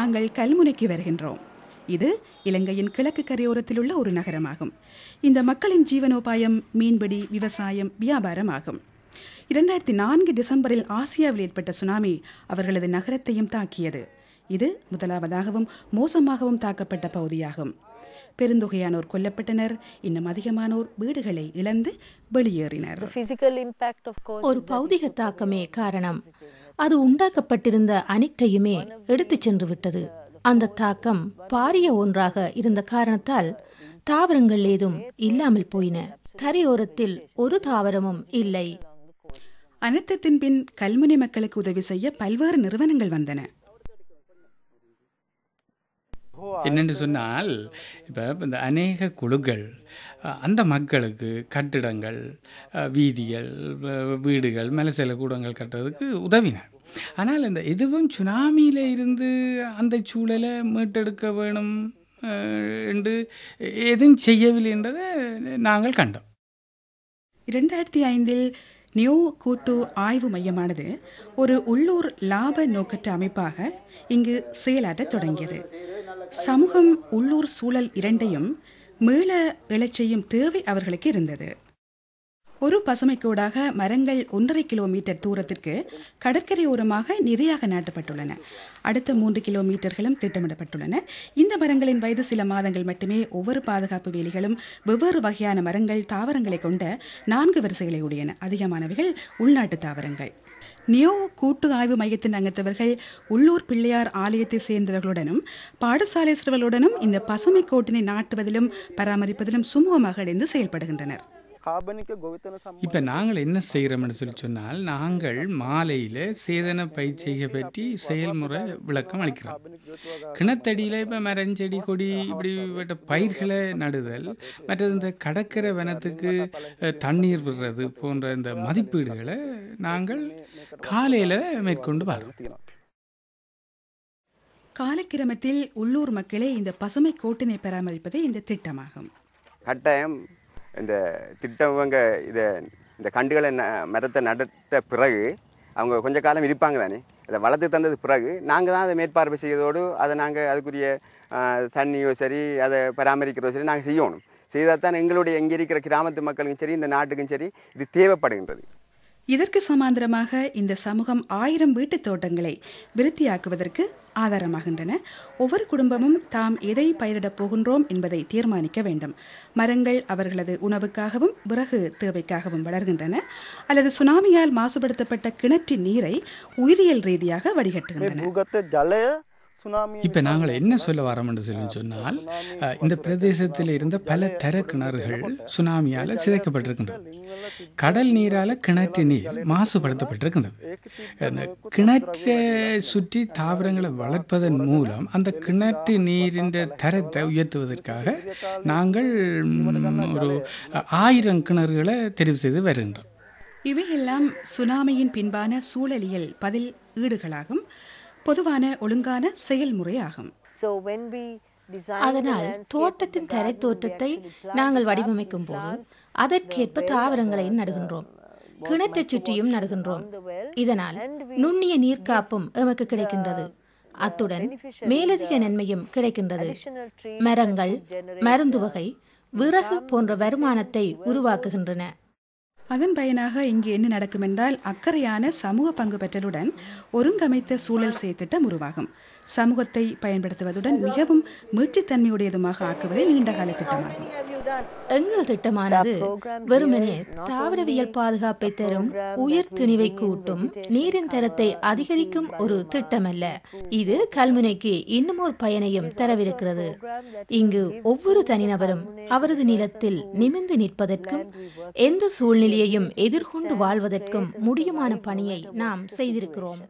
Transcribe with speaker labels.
Speaker 1: நாங்கள் கல்முனைக்கு வருகின்றோம். இது இலங்கையின் கிழக்கு கரையோரத்தில் உள்ள ஒரு நகரமாகும். இந்த மக்களின் ஜீவனோபாயம் மீன்பிடி, விவசாயம், வியாபாரம் ஆகும். 2004 டிசம்பரில் ஆசியாவில் ஏற்பட்ட சுனாமி அவர்களது நகரத்தையும் தாக்கியது. இது முதலாவதாகவும் மோசமாகவும் தாக்கப்பட்ட பகுதியாகும். பெருந்தொகையானோர் கொல்லப்பட்டனர், இன்னும் அதிகமானோர் வீடுகளை இழந்து வெளியேறினர்.
Speaker 2: ஒரு பௌதிக தாக்கமே காரணம். அது உண்டாக்கப்பட்டிருந்த அனைத்தையுமே எடுத்துச் சென்று விட்டது. அந்த தாக்கம் பாரிய ஒன்றாக இருந்த காரணத்தால் தாவரங்கள் ஏதும் இல்லாமல் போயின. கரையோரத்தில் ஒரு தாவரமும் இல்லை.
Speaker 1: அனர்த்தத்தின் பின் கல்முனை மக்களுக்கு உதவி செய்ய பல்வேறு நிறுவனங்கள் வந்தன.
Speaker 3: என்னென்று சொன்னால், இப்போ இந்த அநேக குழுக்கள் அந்த மக்களுக்கு கட்டிடங்கள், வீதிகள், வீடுகள், மலைசல கூடங்கள் கட்டுறதுக்கு உதவின. ஆனால் இந்த எதுவும் சுனாமியில் இருந்து அந்த சூழலை மீட்டெடுக்க வேணும் என்று எதுவும் செய்யவில்லை என்றதை நாங்கள் கண்டோம்.
Speaker 1: 2005 நியூ கூட்டு ஆய்வு மையமானது ஒரு உள்ளூர் லாப நோக்கற்ற அமைப்பாக இங்கு செயலாற்றத் தொடங்கியது. சமூகம், உள்ளூர் சூழல் இரண்டையும் மீள எழச் செய்யும் தேவை அவர்களுக்கு இருந்தது. ஒரு பசுமைக்கோடாக மரங்கள் 1.5 கிலோமீட்டர் தூரத்திற்கு கடற்கரையோரமாக நிறையாக நாட்டப்பட்டுள்ளன. அடுத்த 3 கிலோமீட்டர்களும் திட்டமிடப்பட்டுள்ளன. இந்த மரங்களின் வயது சில மாதங்கள் மட்டுமே. ஒவ்வொரு பாதுகாப்பு வேலிகளும் வெவ்வேறு வகையான மரங்கள், தாவரங்களை கொண்ட 4 வரிசைகளை உடையன. அதிகமானவைகள் உள்நாட்டு தாவரங்கள். நியோ கூட்டு ஆய்வு மையத்தின் அங்கத்தவர்கள் உள்ளூர் பிள்ளையார் ஆலயத்தை சேர்ந்தவர்களுடனும் பாடசாலை சிறுவர்களுடனும் இந்த பசுமை கோட்டினை நாட்டுவதிலும் பராமரிப்பதிலும் சுமூகமாக இணைந்து செயல்படுகின்றனர்.
Speaker 3: இப்போ நாங்கள் என்ன செய்கிறோம்னு சொன்னால், நாங்கள் மாலையில் சேதன பயிற்சியை பற்றி செயல்முறை விளக்கம் அளிக்கிறோம். கிணத்தடியில் இப்போ மரஞ்செடி, கொடி, இப்படி பயிர்களை நடுதல், மற்றது இந்த கடற்கரை வனத்துக்கு தண்ணீர் விடுறது போன்ற இந்த மதிப்பீடுகளை நாங்கள் காலையில் மேற்கொண்டு வரோம்.
Speaker 1: காலக்கிரமத்தில் உள்ளூர் மக்களே இந்த பசுமை கோட்டினை பராமரிப்பதே இந்த திட்டமாகும்.
Speaker 4: கட்டாயம் இந்த திட்டவங்க இந்த கண்டுகளை மரத்தை நடத்த பிறகு அவங்க கொஞ்ச காலம் இருப்பாங்க தானே. இதை வளர்த்து தந்தது பிறகு நாங்கள் தான் அதை மேற்பார்வை செய்வதோடு அதை நாங்கள் அதுக்குரிய தண்ணியோ சரி, அதை பராமரிக்கிறதோ சரி நாங்கள் செய்யணும். செய்தால் தான் எங்களுடைய இங்கே இருக்கிற கிராமத்து மக்களுக்கும் சரி, இந்த நாட்டுக்கும் சரி இது தேவைப்படுகின்றது.
Speaker 1: இதற்கு சமாந்தரமாக இந்த சமூகம் 1000 வீட்டுத் தோட்டங்களை விருத்தியாக்குவதற்கு ஆதாரமாகின்றன. ஒவ்வொரு குடும்பமும் தாம் எதை பயிரிடப் போகின்றோம் என்பதை தீர்மானிக்க வேண்டும். மரங்கள் அவர்களது உணவுக்காகவும் விறகு தேவைக்காகவும் வளர்கின்றன, அல்லது சுனாமியால் மாசுபடுத்தப்பட்ட கிணற்றின் நீரை உயிரியல் ரீதியாக வடிகட்டுகின்றன.
Speaker 3: இப்போ நாங்கள் என்ன சொல்ல வரோம்னு சொன்னால், இந்த பிரதேசத்தில் இருந்த பல தர கிணறுகள் சுனாமியால் சிதைக்கப்பட்டிருக்கின்றது. கடல் நீரால் கிணற்று நீர் மாசுபடுத்தப்பட்டிருக்கின்றது. அந்த கிணற்றை சுற்றி தாவரங்களை வளர்ப்பதன் மூலம் அந்த கிணற்று நீரின் தரத்தை உயர்த்துவதற்காக நாங்கள் ஒரு 1000 கிணறுகளை தெரிவு செய்து வருகின்றோம்.
Speaker 1: இவையெல்லாம் சுனாமியின் பின்பான சூழலியல் பதில் ஈடுகளாகும், பொதுவான ஒழுங்கான செயல்முறையாகும்.
Speaker 2: அதனால் தோட்டத்தின் தரை தோற்றத்தை நாங்கள் வடிவமைக்கும் போது அதற்கேற்ப தாவரங்களை நடுகின்றோம், கிணற்றை சுற்றியும் நடுகின்றோம். இதனால் நுண்ணிய நீர்க்காப்பும் எமக்கு கிடைக்கின்றது. அத்துடன் மேலதிக நன்மையும் கிடைக்கின்றது. மரங்கள், மருந்து வகை, விறகு போன்ற வருமானத்தை உருவாக்குகின்றன.
Speaker 1: அதன் பயனாக இங்கு என்ன நடக்கும் என்றால், அக்கறையான சமூக பங்கு பெற்றலுடன் ஒருங்கமைத்த சூழல் செயற்திட்டம் உருவாகும். சமூகத்தை பயன்படுத்துவதுடன் மிகவும் மீட்சித்தன்மையுடையதுமாக ஆக்குவதே நீண்டகால திட்டமாகும்.
Speaker 2: எங்கள் திட்டமானது வெறுமனே தாவரவியல் பாதுகாப்பை தரும், உயர் திணிவை கூட்டும், நீரின் தரத்தை அதிகரிக்கும் ஒரு திட்டமல்ல. இது கல்முனைக்கு இன்னும் ஒரு பயனையும் தரவிருக்கிறது. இங்கு ஒவ்வொரு தனிநபரும் அவரது நிலத்தில் நிமிர்ந்து நிற்பதற்கும் எந்த சூழ்நிலையையும் எதிர்கொண்டு வாழ்வதற்கும் முடியுமான பணியை நாம் செய்திருக்கிறோம்.